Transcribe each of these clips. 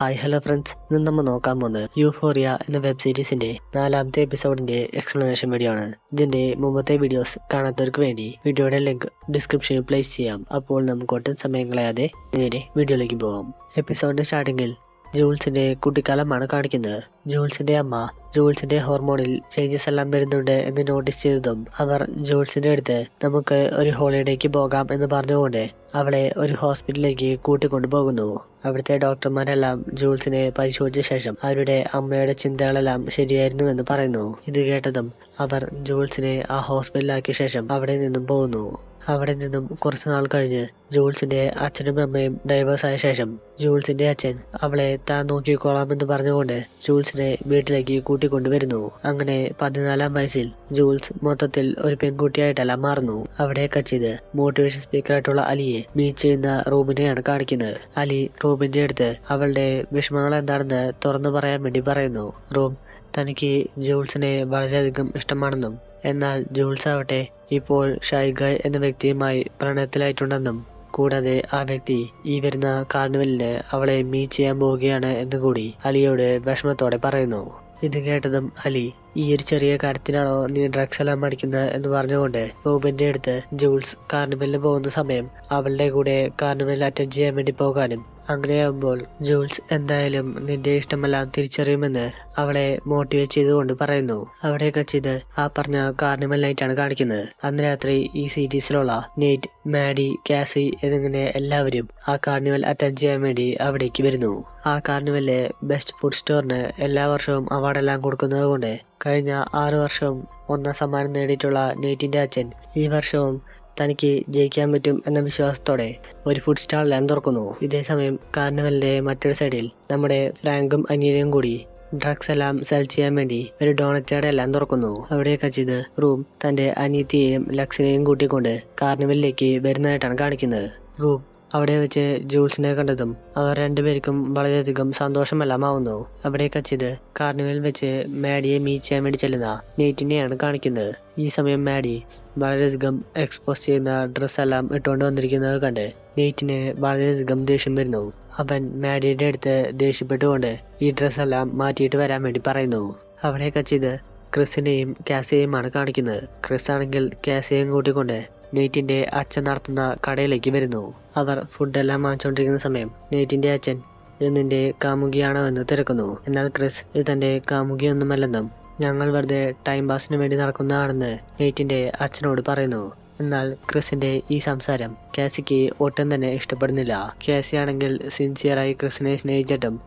Hi hello friends, ഇന്ന് നമ്മൾ നോക്കാൻ പോകുന്നത് യൂഫോറിയ എന്ന വെബ് സീരീസിന്റെ 4ാമത്തെ എപ്പിസോഡിന്റെ എക്സ്പ്ലനേഷൻ വീഡിയോ ആണ്. ഇതിന്റെ മുമ്പത്തെ വീഡിയോസ് കാണാത്തവർക്ക് വേണ്ടി വീഡിയോയുടെ ലിങ്ക് ഡിസ്ക്രിപ്ഷനിൽ പ്ലേസ് ചെയ്യാം. അപ്പോൾ നമുക്ക് ഒട്ടും സമയം കളയാതെ നേരെ വീഡിയോയിലേക്ക് പോകാം. എപ്പിസോഡിന്റെ സ്റ്റാർട്ടിങ്ങിൽ ജൂൾസിന്റെ കുട്ടിക്കാലമാണ് കാണിക്കുന്നത്. ജൂൾസിന്റെ അമ്മ ജൂൾസിന്റെ ഹോർമോണിൽ ചേഞ്ചസ് എല്ലാം വരുന്നുണ്ട് എന്ന് നോട്ടീസ് ചെയ്തതും അവർ ജൂൾസിന്റെ അടുത്ത് നമുക്ക് ഒരു ഹോളിഡേക്ക് പോകാം എന്ന് പറഞ്ഞുകൊണ്ട് അവളെ ഒരു ഹോസ്പിറ്റലിലേക്ക് കൂട്ടിക്കൊണ്ടു പോകുന്നു. അവിടുത്തെ ഡോക്ടർമാരെല്ലാം ജൂൾസിനെ പരിശോധിച്ച ശേഷം അവരുടെ അമ്മയുടെ ചിന്തകളെല്ലാം ശരിയായിരുന്നുവെന്ന് പറയുന്നു. ഇത് കേട്ടതും അവർ ജൂൾസിനെ ആ ഹോസ്പിറ്റലിലാക്കിയ ശേഷം അവിടെ നിന്നും പോകുന്നു. അവിടെ നിന്നും കുറച്ചു നാൾ കഴിഞ്ഞ് ജൂൾസിന്റെ അച്ഛനും അമ്മയും ഡൈവേഴ്സ് ആയ ശേഷം ജൂൾസിന്റെ അച്ഛൻ അവളെ താൻ നോക്കിക്കോളാമെന്ന് പറഞ്ഞുകൊണ്ട് ജൂൾസിനെ വീട്ടിലേക്ക് കൂട്ടിക്കൊണ്ടുവരുന്നു. അങ്ങനെ 14ാം വയസ്സിൽ ജൂൾസ് മൊത്തത്തിൽ ഒരു പെൺകുട്ടിയായിട്ടല്ല മാറുന്നു. അവിടെ കച്ചിത് മോട്ടിവേഷൻ സ്പീക്കറായിട്ടുള്ള അലിയെ മീറ്റ് ചെയ്യുന്ന റൂബിനെയാണ് കാണിക്കുന്നത്. അലി റൂബിന്റെ അടുത്ത് അവളുടെ വിഷമങ്ങൾ എന്താണെന്ന് തുറന്നു പറയാൻ വേണ്ടി പറയുന്നു. റൂം തനിക്ക് ജൂൾസിനെ വളരെയധികം ഇഷ്ടമാണെന്നും എന്നാൽ ജൂൾസ് ആവട്ടെ ഇപ്പോൾ ഷൈഗായ് എന്ന വ്യക്തിയുമായി പ്രണയത്തിലായിട്ടുണ്ടെന്നും കൂടാതെ ആ വ്യക്തി ഈ വരുന്ന കാർണിവലിന് അവളെ മീറ്റ് ചെയ്യാൻ പോവുകയാണ് എന്നുകൂടി അലിയോട് വിഷമത്തോടെ പറയുന്നു. ഇത് കേട്ടതും അലി ഈ ഒരു ചെറിയ കാര്യത്തിനാണോ നീ ഡ്രഗ്സ് എല്ലാം അടിക്കുന്നത് എന്ന് പറഞ്ഞുകൊണ്ട് റൂബിന്റെ അടുത്ത് ജൂൾസ് കാർണിവലിന് പോകുന്ന സമയം അവളുടെ കൂടെ കാർണിവൽ അറ്റൻഡ് ചെയ്യാൻ വേണ്ടി പോകാനും അങ്ങനെയാകുമ്പോൾ ജൂൾസ് എന്തായാലും നിന്റെ ഇഷ്ടമെല്ലാം തിരിച്ചറിയുമെന്ന് അവളെ മോട്ടിവേറ്റ് ചെയ്തുകൊണ്ട് പറയുന്നു. അവിടെ കച്ചിത് ആ പറഞ്ഞ കാർണിവൽ നൈറ്റാണ് കാണിക്കുന്നത്. അന്ന് രാത്രി ഈ സീരീസിലുള്ള നെയ്റ്റ്, മാഡി, കാസി എന്നിങ്ങനെ എല്ലാവരും ആ കാർണിവൽ അറ്റൻഡ് ചെയ്യാൻ വേണ്ടി അവിടേക്ക് വരുന്നു. ആ കാർണിവലിലെ ബെസ്റ്റ് ഫുഡ് സ്റ്റോറിന് എല്ലാ വർഷവും അവാർഡെല്ലാം കൊടുക്കുന്നത് കൊണ്ട് കഴിഞ്ഞ 6 വർഷവും 1ാം സമ്മാനം നേടിയിട്ടുള്ള നെയ്റ്റിന്റെ അച്ഛൻ ഈ വർഷവും തനിക്ക് ജയിക്കാൻ പറ്റും എന്ന വിശ്വാസത്തോടെ ഒരു ഫുഡ് സ്റ്റാളെല്ലാം തുറക്കുന്നു. ഇതേസമയം കാർണിവലിന്റെ മറ്റൊരു സൈഡിൽ നമ്മുടെ ഫ്രാങ്കും അനിയനും കൂടി ഡ്രഗ്സ് എല്ലാം സെൽ ചെയ്യാൻ വേണ്ടി ഒരു ഡോണറ്റ് കട എല്ലാം തുറക്കുന്നു. അവിടെ കച്ചിത് റൂം തന്റെ അനിയത്തിയെയും ലക്സിനെയും കൂട്ടിക്കൊണ്ട് കാർണിവലിലേക്ക് വരുന്നതായിട്ടാണ് കാണിക്കുന്നത്. റൂം അവിടെ വെച്ച് ജൂൾസിനെ കണ്ടതും അവർ രണ്ടുപേർക്കും വളരെയധികം സന്തോഷമെല്ലാമാവുന്നു. അവിടെ കച്ചിത് കാർണിവൽ വെച്ച് മാഡിയെ മീറ്റ് ചെയ്യാൻ വേണ്ടി ചെല്ലുന്ന നെയ്റ്റിനെയാണ് കാണിക്കുന്നത്. ഈ സമയം മാഡി വളരെയധികം എക്സ്പോസ് ചെയ്യുന്ന ഡ്രസ്സെല്ലാം ഇട്ടുകൊണ്ട് വന്നിരിക്കുന്നത് കണ്ട് നെയ്റ്റിന് വളരെയധികം ദേഷ്യം വരുന്നു. അവൻ മാഡിയുടെ അടുത്ത് ദേഷ്യപ്പെട്ടുകൊണ്ട് ഈ ഡ്രസ്സെല്ലാം മാറ്റിയിട്ട് വരാൻ വേണ്ടി പറയുന്നു. അവിടെ കച്ചിത് ക്രിസിനെയും കാസിയെയുമാണ് കാണിക്കുന്നത്. ക്രിസ് ആണെങ്കിൽ കാസിയെയും കൂട്ടിക്കൊണ്ട് നെയ്റ്റിന്റെ അച്ഛൻ നടത്തുന്ന കടയിലേക്ക് വരുന്നു. അവർ ഫുഡെല്ലാം വാങ്ങിച്ചുകൊണ്ടിരിക്കുന്ന സമയം നെയ്റ്റിന്റെ അച്ഛൻ ഇത് നിന്റെ കാമുകിയാണോ എന്ന് തിരക്കുന്നു. എന്നാൽ ക്രിസ് ഇത് തന്റെ കാമുകിയൊന്നുമല്ലെന്നും ഞങ്ങൾ വെറുതെ ടൈം പാസിന് വേണ്ടി നടക്കുന്നതാണെന്ന് നെയ്റ്റിന്റെ അച്ഛനോട് പറയുന്നു. എന്നാൽ ക്രിസിന്റെ ഈ സംസാരം കാസിക്ക് ഒട്ടും തന്നെ ഇഷ്ടപ്പെടുന്നില്ല. കാസി ആണെങ്കിൽ സിൻസിയറായി ക്രിസിനെ സ്നേഹിച്ചിട്ടും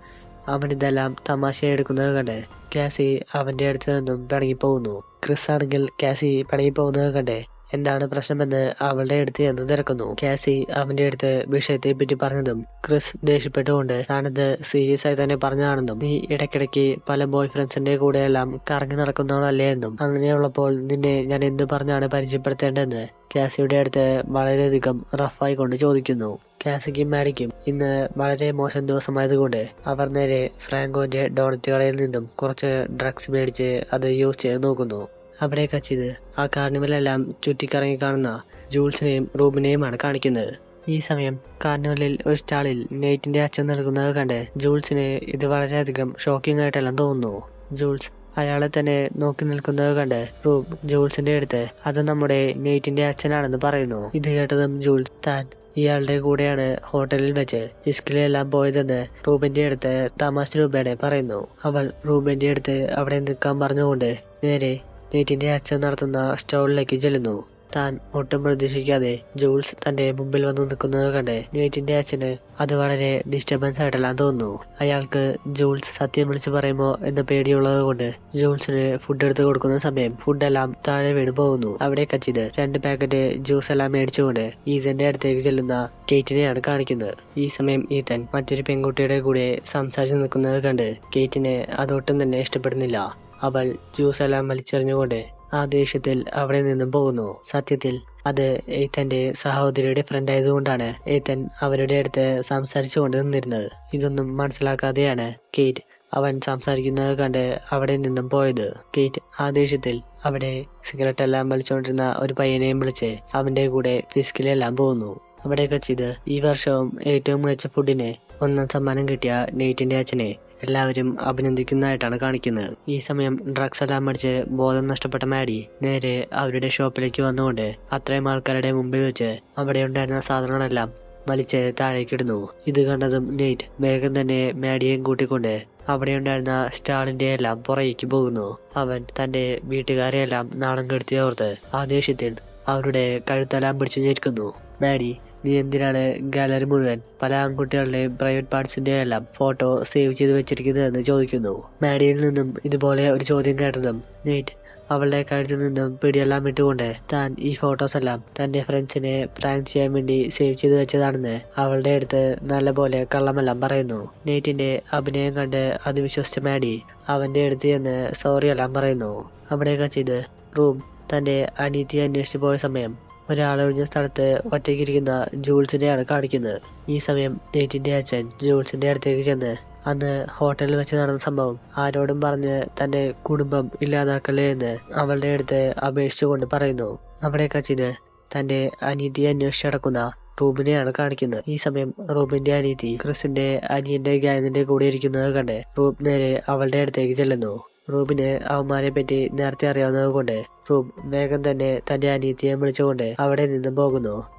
അവൻ ഇതെല്ലാം തമാശയായി എടുക്കുന്നത് കണ്ട് കാസി അവന്റെ അടുത്ത് നിന്നും പിണങ്ങിപ്പോകുന്നു. ക്രിസ് ആണെങ്കിൽ കാസി പിണങ്ങിപ്പോകുന്നത് കണ്ട് എന്താണ് പ്രശ്നമെന്ന് അവളുടെ അടുത്ത് എന്ന് തിരക്കുന്നു. കാസി അവന്റെ അടുത്ത് വിഷയത്തെ പറ്റി പറഞ്ഞതും ക്രിസ് ദേഷ്യപ്പെട്ടുകൊണ്ട് താനത് സീരിയസ് ആയി തന്നെ പറഞ്ഞതാണെന്നും നീ ഇടയ്ക്കിടയ്ക്ക് പല ബോയ് ഫ്രണ്ട്സിന്റെ കൂടെയെല്ലാം കറങ്ങി നടക്കുന്നവളല്ലേ എന്നും അങ്ങനെയുള്ളപ്പോൾ നിന്നെ ഞാൻ എന്ത് പറഞ്ഞാണ് പരിചയപ്പെടുത്തേണ്ടതെന്ന് കാസിയുടെ അടുത്ത് വളരെയധികം റഫായി കൊണ്ട് ചോദിക്കുന്നു. കാസിക്കും മാഡിക്കും ഇന്ന് വളരെ മോശം ദിവസമായതുകൊണ്ട് അവർ നേരെ ഫ്രാങ്കോന്റെ ഡോണറ്റ് കടയിൽ നിന്നും കുറച്ച് ഡ്രഗ്സ് മേടിച്ച് അത് യൂസ് ചെയ്ത് നോക്കുന്നു. അവിടെ കച്ചിത് ആ കാർണിവലെല്ലാം ചുറ്റിക്കറങ്ങി കാണുന്ന ജൂൾസിനെയും റൂബിനെയുമാണ് കാണിക്കുന്നത്. ഈ സമയം കാർണിവലിൽ ഒരു സ്റ്റാളിൽ നെയ്റ്റിന്റെ അച്ഛൻ നൽകുന്നത് കണ്ട് ജൂൾസിന് ഇത് വളരെയധികം ഷോക്കിംഗ് ആയിട്ടെല്ലാം തോന്നുന്നു. ജൂൾസ് അയാളെ തന്നെ നോക്കി നിൽക്കുന്നത് കണ്ട് റൂം ജൂൾസിന്റെ അടുത്ത് അത് നമ്മുടെ നെയ്റ്റിന്റെ അച്ഛനാണെന്ന് പറയുന്നു. ഇത് കേട്ടതും ജൂൾസ് താൻ ഇയാളുടെ കൂടെയാണ് ഹോട്ടലിൽ വെച്ച് ഇസ്കിലെല്ലാം പോയതെന്ന് റൂബിന്റെ അടുത്ത് തമാശ രൂപേണ പറയുന്നു. അവൾ റൂബിന്റെ അടുത്ത് അവിടെ നിൽക്കാൻ പറഞ്ഞുകൊണ്ട് നേരെ നെയ്റ്റിന്റെ അച്ഛൻ നടത്തുന്ന സ്റ്റോളിലേക്ക് ചെല്ലുന്നു. താൻ ഒട്ടും പ്രതീക്ഷിക്കാതെ ജൂൾസ് തന്റെ മുമ്പിൽ വന്ന് നിൽക്കുന്നത് കണ്ട് നെയ്റ്റിന്റെ അച്ഛന് അത് വളരെ ഡിസ്റ്റർബൻസ് ആയിട്ടെല്ലാം തോന്നുന്നു. അയാൾക്ക് ജൂൾസ് സത്യം വിളിച്ചു പറയുമോ എന്ന പേടിയുള്ളത് കൊണ്ട് ജൂൾസിന് ഫുഡ് എടുത്ത് കൊടുക്കുന്ന സമയം ഫുഡെല്ലാം താഴെ വീണ് പോകുന്നു. അവിടെ കച്ചിത് 2 പാക്കറ്റ് ജ്യൂസ് എല്ലാം മേടിച്ചുകൊണ്ട് ഈതന്റെ അടുത്തേക്ക് ചെല്ലുന്ന കേറ്റിനെയാണ് കാണിക്കുന്നത്. ഈ സമയം ഈതൻ മറ്റൊരു പെൺകുട്ടിയുടെ കൂടെ സംസാരിച്ച് നിൽക്കുന്നത് കണ്ട് കേറ്റിന് അതൊട്ടും തന്നെ ഇഷ്ടപ്പെടുന്നില്ല. അവൾ ജ്യൂസ് എല്ലാം വലിച്ചെറിഞ്ഞുകൊണ്ട് ആ ദേഷ്യത്തിൽ അവിടെ നിന്നും പോകുന്നു. സത്യത്തിൽ അത് എയ്തന്റെ സഹോദരിയുടെ ഫ്രണ്ട് ആയതുകൊണ്ടാണ് എയ്തൻ അവരുടെ അടുത്ത് സംസാരിച്ചു കൊണ്ട് നിന്നിരുന്നത്. ഇതൊന്നും മനസ്സിലാക്കാതെയാണ് കേറ്റ് അവൻ സംസാരിക്കുന്നത് കണ്ട് അവിടെ നിന്നും പോയത്. കേറ്റ് ആ ദേഷ്യത്തിൽ അവിടെ സിഗരറ്റ് എല്ലാം വലിച്ചുകൊണ്ടിരുന്ന ഒരു പയ്യനെയും വിളിച്ച് അവന്റെ കൂടെ ഫിസ്കിലെല്ലാം പോകുന്നു. അവിടെ കച്ചിത് ഈ വർഷവും ഏറ്റവും മികച്ച ഫുഡിന് ഒന്നാം സമ്മാനം കിട്ടിയ നെയ്റ്റിന്റെ അച്ഛനെ എല്ലാവരും അഭിനന്ദിക്കുന്നതായിട്ടാണ് കാണിക്കുന്നത്. ഈ സമയം ഡ്രഗ്സ് എല്ലാം അടിച്ച് ബോധം നഷ്ടപ്പെട്ട മാഡി നേരെ അവരുടെ ഷോപ്പിലേക്ക് വന്നുകൊണ്ട് അത്രയും ആൾക്കാരുടെ മുമ്പിൽ വെച്ച് അവിടെ ഉണ്ടായിരുന്ന സാധനങ്ങളെല്ലാം വലിച്ച് താഴേക്കിടുന്നു. ഇത് കണ്ടതും നെയ്റ്റ് വേഗം തന്നെ മാഡിയെയും കൂട്ടിക്കൊണ്ട് അവിടെ ഉണ്ടായിരുന്ന സ്റ്റാളിന്റെ എല്ലാം പുറകേക്ക് പോകുന്നു. അവൻ തന്റെ വീട്ടുകാരെയെല്ലാം നാണം കെടുത്തിയോർത്ത് ആ ദേഷ്യത്തിൽ അവരുടെ കഴുത്തെല്ലാം പിടിച്ചു ഞെരിക്കുന്നു. മാഡി, നീ എന്തിനാണ് ഗാലറി മുഴുവൻ പല ആൺകുട്ടികളുടെയും പ്രൈവറ്റ് പാർട്സിന്റെ എല്ലാം ഫോട്ടോ സേവ് ചെയ്ത് വെച്ചിരിക്കുന്നതെന്ന് ചോദിക്കുന്നു. മാഡിയിൽ നിന്നും ഇതുപോലെ ഒരു ചോദ്യം കേട്ടതും നെയ്റ്റ് അവളുടെ കഴുത്തിൽ നിന്നും പിടിയെല്ലാം ഇട്ടുകൊണ്ട് താൻ ഈ ഫോട്ടോസ് എല്ലാം തന്റെ ഫ്രണ്ട്സിനെ പ്രാങ്ക് ചെയ്യാൻ വേണ്ടി സേവ് ചെയ്ത് വെച്ചതാണെന്ന് അവളുടെ അടുത്ത് നല്ലപോലെ കള്ളമെല്ലാം പറയുന്നു. നെയ്റ്റിന്റെ അഭിനയം കണ്ട് അത് വിശ്വസിച്ച മാഡി അവന്റെ അടുത്ത് ചെന്ന് സോറി എല്ലാം പറയുന്നു. അവിടെ കച്ചിത് റൂം തന്റെ അനീതിയെ അന്വേഷിച്ചു പോയ സമയം ഒരാളൊഴിഞ്ഞ സ്ഥലത്ത് ഒറ്റയ്ക്കിരിക്കുന്ന ജൂൾസിനെയാണ് കാണിക്കുന്നത്. ഈ സമയം നെയ്റ്റിന്റെ അച്ഛൻ ജൂൾസിന്റെ അടുത്തേക്ക് ചെന്ന് അന്ന് ഹോട്ടലിൽ വെച്ച് നടന്ന സംഭവം ആരോടും പറഞ്ഞ് തന്റെ കുടുംബം ഇല്ലാതാക്കല്ലേ എന്ന് അവളുടെ അടുത്ത് അപേക്ഷിച്ചുകൊണ്ട് പറയുന്നു. അവിടെ കച്ചിത് തന്റെ അനീതിയെ അന്വേഷിച്ചടക്കുന്ന റൂബിനെയാണ് കാണിക്കുന്നത്. ഈ സമയം റൂബിന്റെ അനീതി ക്രിസിന്റെ അനിയന്റെ ഗ്യാങ്ങിന്റെ കൂടെ ഇരിക്കുന്നത് കണ്ട് റൂബ് നേരെ അവളുടെ അടുത്തേക്ക് ചെല്ലുന്നു. റൂബിന് അവന്മാരെ പറ്റി നേരത്തെ അറിയാവുന്നത് കൊണ്ട് റൂബ് വേഗം തന്നെ തന്റെ അനിയത്തിയെ വിളിച്ചുകൊണ്ട് അവിടെ നിന്ന്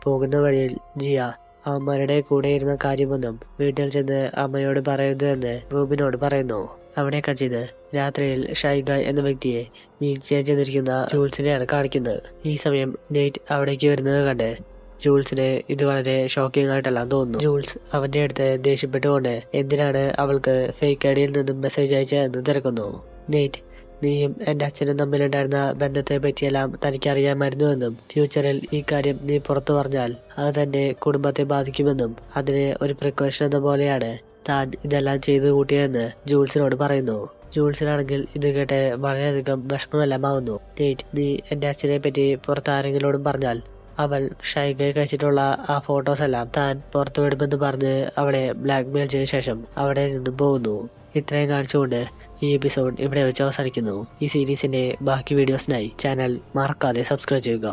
പോകുന്ന വഴിയിൽ ജിയ അവന്മാരുടെ കൂടെ ഇരുന്ന കാര്യമൊന്നും വീട്ടിൽ ചെന്ന് അമ്മയോട് പറയരുതെന്ന് റൂബിനോട് പറയുന്നു. അവിടെ കച്ചിത് രാത്രിയിൽ ഷൈഗ എന്ന വ്യക്തിയെ മീറ്റ് ചെയ്യാൻ ചെന്നിരിക്കുന്ന ജൂൾസിനെയാണ് കാണിക്കുന്നത്. ഈ സമയം നെയ്റ്റ് അവിടേക്ക് വരുന്നത് കണ്ട് ജൂൾസിന് ഇത് വളരെ ഷോക്കിംഗ് ആയിട്ടെല്ലാം തോന്നുന്നു. ജൂൾസ് അവന്റെ അടുത്ത് ദേഷ്യപ്പെട്ടുകൊണ്ട് എന്തിനാണ് അവൾക്ക് ഫേക്ക് ഐഡിയിൽ നിന്നും മെസ്സേജ് അയച്ചതെന്ന് തിരക്കുന്നു. നെയ്റ്റ്, നീയും എന്റെ അച്ഛനും തമ്മിലുണ്ടായിരുന്ന ബന്ധത്തെ പറ്റിയെല്ലാം തനിക്കറിയാമായിരുന്നുവെന്നും ഫ്യൂച്ചറിൽ ഈ കാര്യം നീ പുറത്തു പറഞ്ഞാൽ അത് തന്റെ കുടുംബത്തെ ബാധിക്കുമെന്നും അതിന് ഒരു പ്രിക്കോഷൻ എന്ന പോലെയാണ് താൻ ഇതെല്ലാം ചെയ്തു കൂട്ടിയതെന്ന് ജൂൾസിനോട് പറയുന്നു. ജൂൾസിനാണെങ്കിൽ ഇത് കേട്ട് വളരെയധികം വിഷമമെല്ലാം ആവുന്നു. നെയ്റ്റ്, നീ എന്റെ അച്ഛനെ പറ്റി പുറത്ത് ആരെങ്കിലോടും പറഞ്ഞാൽ അവൾ ഷൈഗയെ കഴിച്ചിട്ടുള്ള ആ ഫോട്ടോസ് എല്ലാം താൻ പുറത്തു വിടുമെന്ന് പറഞ്ഞ് അവളെ ബ്ലാക്ക് മെയിൽ ചെയ്ത ശേഷം അവിടെ നിന്നും പോകുന്നു. ഇത്രയും കാണിച്ചുകൊണ്ട് ഈ എപ്പിസോഡ് ഇവിടെ വെച്ച് അവസാനിക്കുന്നു. ഈ സീരീസിന്റെ ബാക്കി വീഡിയോസിനായി ചാനൽ മറക്കാതെ സബ്സ്ക്രൈബ് ചെയ്യുക.